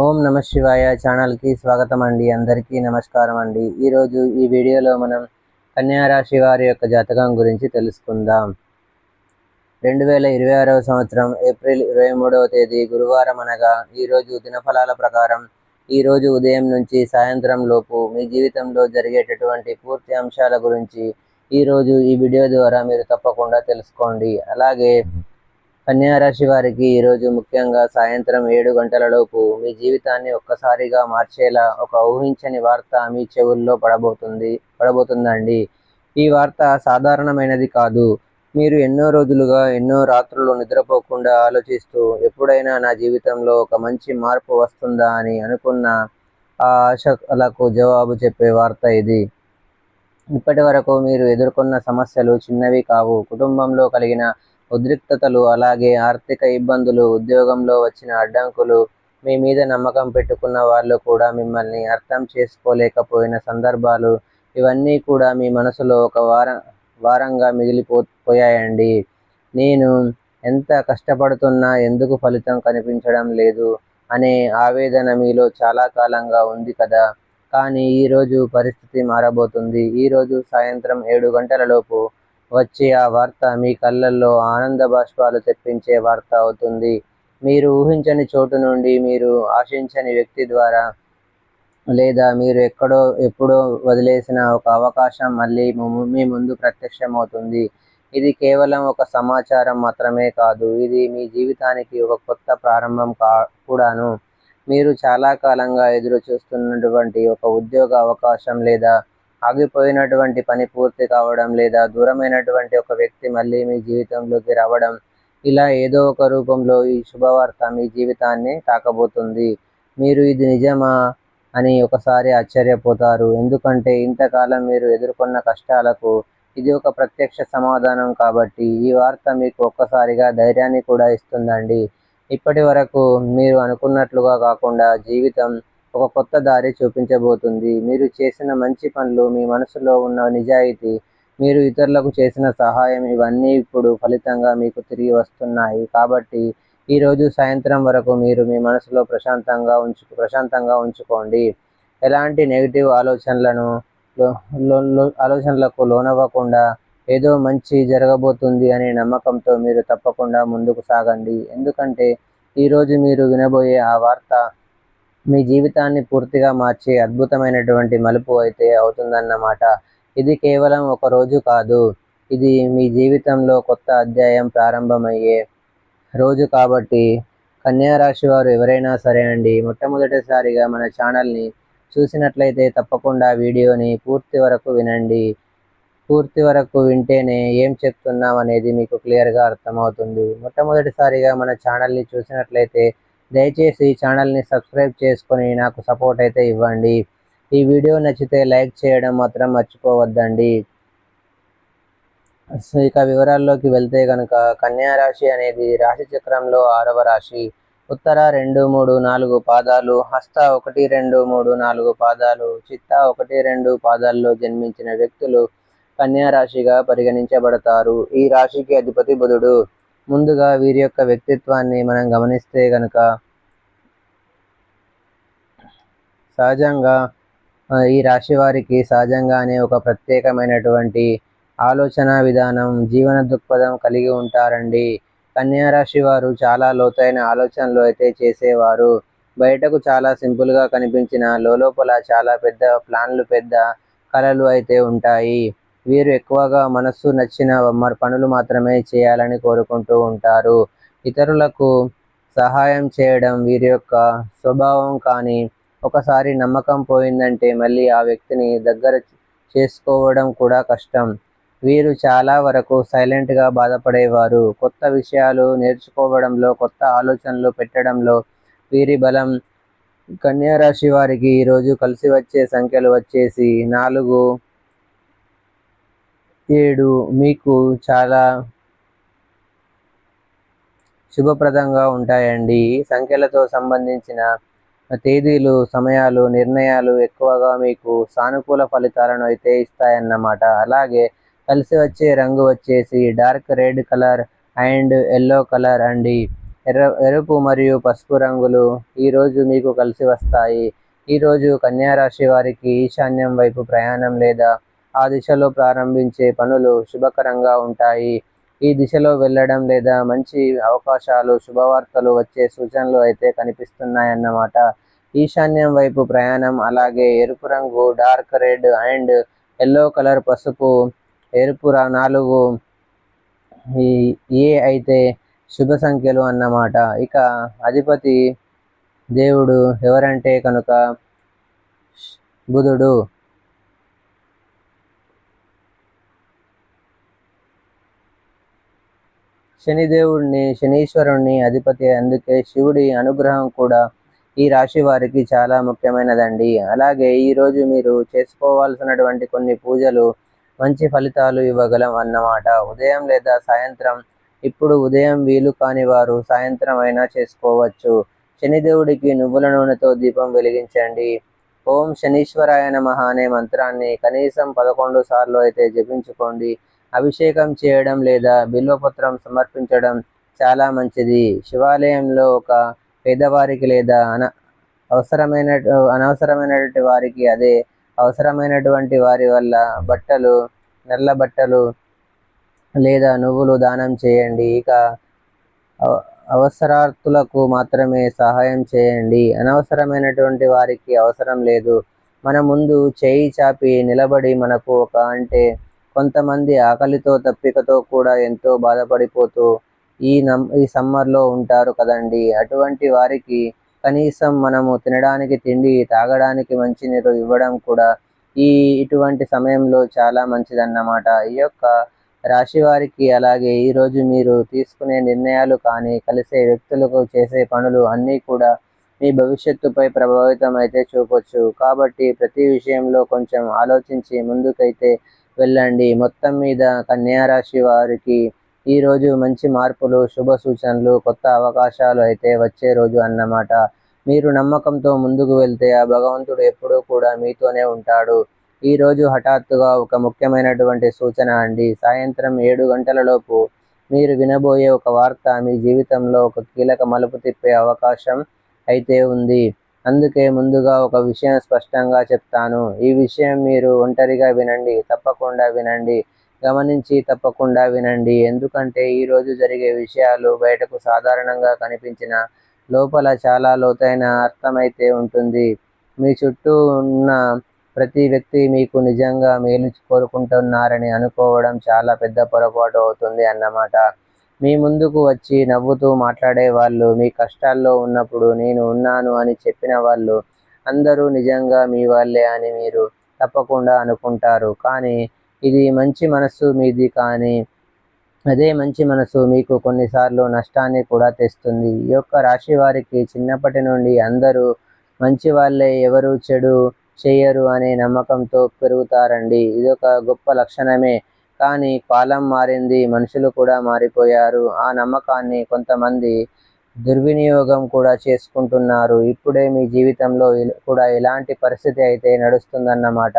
ఓం నమ శివాయ ఛానల్కి స్వాగతం అండి. అందరికీ నమస్కారం అండి. ఈరోజు ఈ వీడియోలో మనం కన్యా రాశి వారి యొక్క జాతకం గురించి తెలుసుకుందాం. 2026వ సంవత్సరం ఏప్రిల్ 23వ తేదీ గురువారం అనగా ఈరోజు దినఫలాల ప్రకారం ఈరోజు ఉదయం నుంచి సాయంత్రం లోపు మీ జీవితంలో జరిగేటటువంటి పూర్తి అంశాల గురించి ఈరోజు ఈ వీడియో ద్వారా మీరు తప్పకుండా తెలుసుకోండి. అలాగే కన్యా రాశి వారికి ఈరోజు ముఖ్యంగా సాయంత్రం 7 గంటలలోపు మీ జీవితాన్ని ఒక్కసారిగా మార్చేలా ఒక ఊహించని వార్త మీ చెవుల్లో పడబోతుందండి. ఈ వార్త సాధారణమైనది కాదు. మీరు ఎన్నో రోజులుగా ఎన్నో రాత్రులు నిద్రపోకుండా ఆలోచిస్తూ ఎప్పుడైనా నా జీవితంలో ఒక మంచి మార్పు వస్తుందా అని అనుకున్న ఆ ఆశలకు జవాబు చెప్పే వార్త ఇది. ఇప్పటి వరకు మీరు ఎదుర్కొన్న సమస్యలు చిన్నవి కావు. కుటుంబంలో కలిగిన ఉద్రిక్తతలు, అలాగే ఆర్థిక ఇబ్బందులు, ఉద్యోగంలో వచ్చిన అడ్డంకులు, మీ మీద నమ్మకం పెట్టుకున్న వాళ్ళు కూడా మిమ్మల్ని అర్థం చేసుకోలేకపోయిన సందర్భాలు, ఇవన్నీ కూడా మీ మనసులో ఒక వారంగా మిగిలిపోయాయండి. నేను ఎంత కష్టపడుతున్నా ఎందుకు ఫలితం కనిపించడం లేదు అనే ఆవేదన మీలో చాలా కాలంగా ఉంది కదా. కానీ ఈరోజు పరిస్థితి మారబోతుంది. ఈరోజు సాయంత్రం 7 గంటలలోపు వచ్చే ఆ వార్త మీ కళ్ళల్లో ఆనంద బాష్పాలు తెప్పించే వార్త అవుతుంది. మీరు ఊహించని చోటు నుండి, మీరు ఆశించని వ్యక్తి ద్వారా, లేదా మీరు ఎప్పుడో వదిలేసిన ఒక అవకాశం మళ్ళీ మీ ముందు ప్రత్యక్షమవుతుంది. ఇది కేవలం ఒక సమాచారం మాత్రమే కాదు, ఇది మీ జీవితానికి ఒక కొత్త ప్రారంభం కూడాను. మీరు చాలా కాలంగా ఎదురు చూస్తున్నటువంటి ఒక ఉద్యోగ అవకాశం, లేదా ఆగిపోయినటువంటి పని పూర్తి కావడం, లేదా దూరమైనటువంటి ఒక వ్యక్తి మళ్ళీ మీ జీవితంలోకి రావడం, ఇలా ఏదో ఒక రూపంలో ఈ శుభవార్త మీ జీవితాన్ని తాకబోతుంది. మీరు ఇది నిజమా అని ఒకసారి ఆశ్చర్యపోతారు. ఎందుకంటే ఇంతకాలం మీరు ఎదుర్కొన్న కష్టాలకు ఇది ఒక ప్రత్యక్ష సమాధానం కాబట్టి. ఈ వార్త మీకు ఒక్కసారిగా ధైర్యాన్ని కూడా ఇస్తుందండి. ఇప్పటి వరకు మీరు అనుకున్నట్లుగా కాకుండా జీవితం ఒక కొత్త దారి చూపించబోతుంది. మీరు చేసిన మంచి పనులు, మీ మనసులో ఉన్న నిజాయితీ, మీరు ఇతరులకు చేసిన సహాయం, ఇవన్నీ ఇప్పుడు ఫలితంగా మీకు తిరిగి వస్తున్నాయి. కాబట్టి ఈరోజు సాయంత్రం వరకు మీరు మీ మనసులో ప్రశాంతంగా ఉంచుకోండి. ఎలాంటి నెగిటివ్ ఆలోచనలకు లోనవ్వకుండా ఏదో మంచి జరగబోతుంది అనే నమ్మకంతో మీరు తప్పకుండా ముందుకు సాగండి. ఎందుకంటే ఈరోజు మీరు వినబోయే ఆ వార్త మీ జీవితాన్ని పూర్తిగా మార్చే అద్భుతమైనటువంటి మలుపు అయితే అవుతుందన్నమాట. ఇది కేవలం ఒక రోజు కాదు, ఇది మీ జీవితంలో కొత్త అధ్యాయం ప్రారంభమయ్యే రోజు. కాబట్టి కన్యా రాశి వారు ఎవరైనా సరే అండి, మొట్టమొదటిసారిగా మన ఛానల్ని చూసినట్లయితే తప్పకుండా వీడియోని పూర్తి వరకు వినండి. పూర్తి వరకు వింటేనే ఏం చెప్తున్నాం అనేది మీకు క్లియర్గా అర్థమవుతుంది. మొట్టమొదటిసారిగా మన ఛానల్ని చూసినట్లయితే దయచేసి ఛానల్ని సబ్స్క్రైబ్ చేసుకొని నాకు సపోర్ట్ అయితే ఇవ్వండి. ఈ వీడియో నచ్చితే లైక్ చేయడం మాత్రం మర్చిపోవద్దండి. ఇక వివరాల్లోకి వెళ్తే కనుక, కన్యా రాశి అనేది రాశి చక్రంలో 6వ రాశి. ఉత్తర 2, 3, 4 పాదాలు, హస్త 1, 2, 3, 4 పాదాలు, చిత్త 1, 2 పాదాల్లో జన్మించిన వ్యక్తులు కన్యా రాశిగా పరిగణించబడతారు. ఈ రాశికి అధిపతి బుధుడు. ముందుగా వీరి యొక్క వ్యక్తిత్వాన్ని మనం గమనిస్తే గనక, సహజంగా ఈ రాశి వారికి సహజంగానే ఒక ప్రత్యేకమైనటువంటి ఆలోచన విధానం, జీవన దృక్పథం కలిగి ఉంటారండి. కన్యా రాశి వారు చాలా లోతైన ఆలోచనలు అయితే చేసేవారు. బయటకు చాలా సింపుల్గా కనిపించిన లోపల చాలా పెద్ద ప్లాన్లు, పెద్ద కలలు అయితే ఉంటాయి. వీరు ఎక్కువగా మనస్సు నచ్చిన పనులు మాత్రమే చేయాలని కోరుకుంటూ ఉంటారు. ఇతరులకు సహాయం చేయడం వీరి యొక్క స్వభావం. కానీ ఒకసారి నమ్మకం పోయిందంటే మళ్ళీ ఆ వ్యక్తిని దగ్గర చేసుకోవడం కూడా కష్టం. వీరు చాలా వరకు సైలెంట్గా బాధపడేవారు. కొత్త విషయాలు నేర్చుకోవడంలో, కొత్త ఆలోచనలు పెట్టడంలో వీరి బలం. కన్యా రాశి వారికి ఈరోజు కలిసి వచ్చే సంఖ్యలు వచ్చేసి 4, 7 మీకు చాలా శుభప్రదంగా ఉంటాయండి. ఈ సంఖ్యలతో సంబంధించిన తేదీలు, సమయాలు, నిర్ణయాలు ఎక్కువగా మీకు సానుకూల ఫలితాలను అయితే ఇస్తాయన్నమాట. అలాగే కలిసి వచ్చే రంగు వచ్చేసి dark red colour and yellow colour అండి. ఎరుపు మరియు పసుపు రంగులు ఈరోజు మీకు కలిసి వస్తాయి. ఈరోజు కన్యా రాశి వారికి ఈశాన్యం వైపు ప్రయాణం లేదా ఆ దిశలో ప్రారంభించే పనులు శుభకరంగా ఉంటాయి. ఈ దిశలో వెళ్ళడం లేదా మంచి అవకాశాలు, శుభవార్తలు వచ్చే సూచనలు అయితే కనిపిస్తున్నాయన్నమాట. ఈశాన్యం వైపు ప్రయాణం, అలాగే ఎరుపు రంగు, dark red and yellow colour, పసుపు, ఎరుపు 4 ఏ అయితే శుభ సంఖ్యలు అన్నమాట. ఇక అధిపతి దేవుడు ఎవరంటే కనుక బుధుడు. శనిదేవుడిని, శనీశ్వరుణ్ణి అధిపతి. అందుకే శివుడి అనుగ్రహం కూడా ఈ రాశి వారికి చాలా ముఖ్యమైనదండి. అలాగే ఈరోజు మీరు చేసుకోవాల్సినటువంటి కొన్ని పూజలు మంచి ఫలితాలు ఇవ్వగలం అన్నమాట. ఉదయం లేదా సాయంత్రం. ఇప్పుడు ఉదయం వీలు కాని వారు సాయంత్రం అయినా చేసుకోవచ్చు. శనిదేవుడికి నువ్వుల నూనెతో దీపం వెలిగించండి. ఓం శనీశ్వరాయ నమః అనే మంత్రాన్ని కనీసం 11 సార్లు అయితే జపించుకోండి. అభిషేకం చేయడం లేదా బిల్వపత్రం సమర్పించడం చాలా మంచిది. శివాలయంలో ఒక పేదవారికి లేదా అనవసరమైనటువంటి వారికి, అదే అవసరమైనటువంటి వారి వల్ల బట్టలు, నల్ల బట్టలు లేదా నువ్వులు దానం చేయండి. ఇక అవసరార్థులకు మాత్రమే సహాయం చేయండి. అనవసరమైనటువంటి వారికి అవసరం లేదు. మన ముందు చేయి చాపి నిలబడి మనకు అంటే కొంతమంది ఆకలితో, దప్పికతో కూడా ఎంతో బాధపడిపోతూ ఈ సమ్మర్లో ఉంటారు కదండి. అటువంటి వారికి కనీసం మనము తినడానికి తిండి, తాగడానికి మంచినీరు ఇవ్వడం కూడా ఇటువంటి సమయంలో చాలా మంచిదన్నమాట. ఈ యొక్క రాశి వారికి అలాగే ఈరోజు మీరు తీసుకునే నిర్ణయాలు కానీ, కలిసే వ్యక్తులకు చేసే పనులు అన్నీ కూడా మీ భవిష్యత్తుపై ప్రభావితం అయితే చూపొచ్చు. కాబట్టి ప్రతి విషయంలో కొంచెం ఆలోచించి ముందుకైతే వెళ్ళండి. మొత్తం మీద కన్యా రాశి వారికి ఈరోజు మంచి మార్పులు, శుభ సూచనలు, కొత్త అవకాశాలు అయితే వచ్చే రోజు అన్నమాట. మీరు నమ్మకంతో ముందుకు వెళ్తే ఆ భగవంతుడు ఎప్పుడూ కూడా మీతోనే ఉంటాడు. ఈరోజు హఠాత్తుగా ఒక ముఖ్యమైనటువంటి సూచన అండి. సాయంత్రం 7 గంటలలోపు మీరు వినబోయే ఒక వార్త మీ జీవితంలో ఒక కీలక మలుపు తిప్పే అవకాశం అయితే ఉంది. అందుకే ముందుగా ఒక విషయం స్పష్టంగా చెప్తాను. ఈ విషయం మీరు ఒంటరిగా వినండి, తప్పకుండా వినండి. గమనించి తప్పకుండా వినండి. ఎందుకంటే ఈరోజు జరిగే విషయాలు బయటకు సాధారణంగా కనిపించిన లోపల చాలా లోతైన అర్థమైతే ఉంటుంది. మీ చుట్టూ ఉన్న ప్రతి వ్యక్తి మీకు నిజంగా మేలు కోరుకుంటున్నారని అనుకోవడం చాలా పెద్ద పొరపాటు అవుతుంది అన్నమాట. మీ ముందుకు వచ్చి నవ్వుతూ మాట్లాడే వాళ్ళు, మీ కష్టాల్లో ఉన్నప్పుడు నేను ఉన్నాను అని చెప్పిన వాళ్ళు అందరూ నిజంగా మీ వాళ్ళే అని మీరు తప్పకుండా అనుకుంటారు. కానీ ఇది మంచి మనసు మీది, కానీ అదే మంచి మనసు మీకు కొన్నిసార్లు నష్టాన్ని కూడా తెస్తుంది. ఈ యొక్క రాశి వారికి చిన్నప్పటి నుండి అందరూ మంచి వాళ్ళే, ఎవరు చెడు చేయరు అనే నమ్మకంతో పెరుగుతారండి. ఇదొక గొప్ప లక్షణమే. కానీ కాలం మారింది, మనుషులు కూడా మారిపోయారు. ఆ నమ్మకాన్ని కొంతమంది దుర్వినియోగం కూడా చేసుకుంటున్నారు. ఇప్పుడే మీ జీవితంలో కూడా ఇలాంటి పరిస్థితి అయితే నడుస్తుందన్నమాట.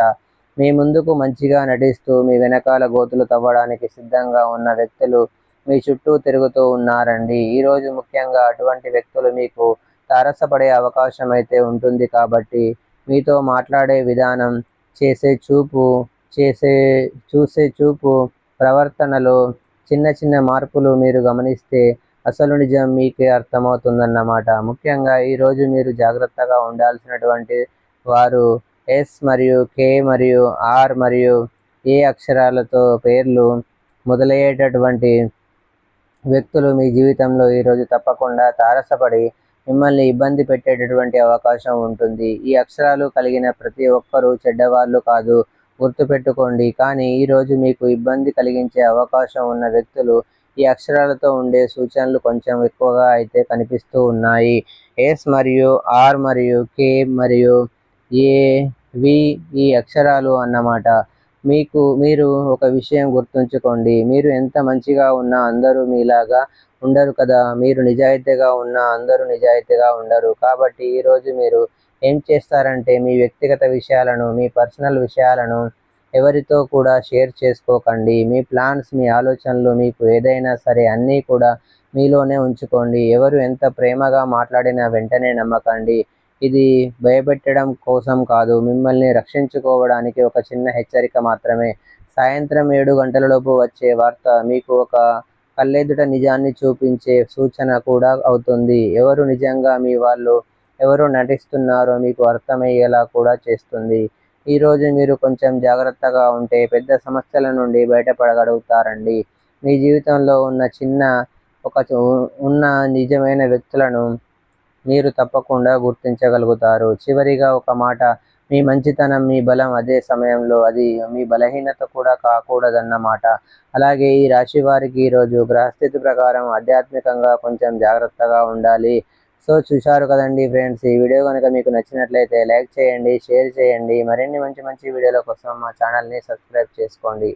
మీ ముందుకు మంచిగా నటిస్తూ మీ వెనకాల గోతులు తవ్వడానికి సిద్ధంగా ఉన్న వ్యక్తులు మీ చుట్టూ తిరుగుతూ ఉన్నారండి. ఈరోజు ముఖ్యంగా అటువంటి వ్యక్తులు మీకు తారసపడే అవకాశం అయితే ఉంటుంది. కాబట్టి మీతో మాట్లాడే విధానం, చూసే చూపు, ప్రవర్తనలో చిన్న చిన్న మార్పులు మీరు గమనిస్తే అసలు నిజం మీకే అర్థమవుతుందన్నమాట. ముఖ్యంగా ఈరోజు మీరు జాగ్రత్తగా ఉండాల్సినటువంటి వారు ఎస్ మరియు కే మరియు ఆర్ మరియు ఏ అక్షరాలతో పేర్లు మొదలయ్యేటటువంటి వ్యక్తులు మీ జీవితంలో ఈరోజు తప్పకుండా తారసపడి మిమ్మల్ని ఇబ్బంది పెట్టేటటువంటి అవకాశం ఉంటుంది. ఈ అక్షరాలు కలిగిన ప్రతి ఒక్కరూ చెడ్డవాళ్ళు కాదు, గుర్తుపెట్టుకోండి. కానీ ఈరోజు మీకు ఇబ్బంది కలిగించే అవకాశం ఉన్న వ్యక్తులు ఈ అక్షరాలతో ఉండే సూచనలు కొంచెం ఎక్కువగా అయితే కనిపిస్తూ ఉన్నాయి. ఎస్ మరియు ఆర్ మరియు కే మరియు ఏ వి ఈ అక్షరాలు అన్నమాట. మీరు ఒక విషయం గుర్తుంచుకోండి. మీరు ఎంత మంచిగా ఉన్నా అందరూ మీలాగా ఉండరు కదా. మీరు నిజాయితీగా ఉన్నా అందరూ నిజాయితీగా ఉండరు. కాబట్టి ఈరోజు మీరు ఏం చేస్తారంటే మీ వ్యక్తిగత విషయాలను, మీ పర్సనల్ విషయాలను ఎవరితో కూడా షేర్ చేసుకోకండి. మీ ప్లాన్స్, మీ ఆలోచనలు, మీకు ఏదైనా సరే అన్నీ కూడా మీలోనే ఉంచుకోండి. ఎవరు ఎంత ప్రేమగా మాట్లాడినా వెంటనే నమ్మకండి. ఇది భయపెట్టడం కోసం కాదు, మిమ్మల్ని రక్షించుకోవడానికి ఒక చిన్న హెచ్చరిక మాత్రమే. సాయంత్రం 7 గంటలలోపు వచ్చే వార్త మీకు ఒక కళ్ళెదుట నిజాన్ని చూపించే సూచన కూడా అవుతుంది. ఎవరు నిజంగా మీ వాళ్ళు, ఎవరు నటిస్తున్నారో మీకు అర్థమయ్యేలా కూడా చేస్తుంది. ఈరోజు మీరు కొంచెం జాగ్రత్తగా ఉంటే పెద్ద సమస్యల నుండి బయటపడగలుగుతారండి. మీ జీవితంలో ఉన్న నిజమైన వ్యక్తులను మీరు తప్పకుండా గుర్తించగలుగుతారు. చివరిగా ఒక మాట, మీ మంచితనం మీ బలం, అదే సమయంలో అది మీ బలహీనత కూడా కాకూడదన్నమాట. అలాగే ఈ రాశి వారికి ఈరోజు గ్రహస్థితి ప్రకారం ఆధ్యాత్మికంగా కొంచెం జాగ్రత్తగా ఉండాలి. సో చూశారు కదండి ఫ్రెండ్స్, ఈ వీడియో కనుక మీకు నచ్చినట్లయితే లైక్ చేయండి, షేర్ చేయండి. మరిన్ని మంచి మంచి వీడియోల కోసం మా ఛానల్ని సబ్స్క్రైబ్ చేసుకోండి.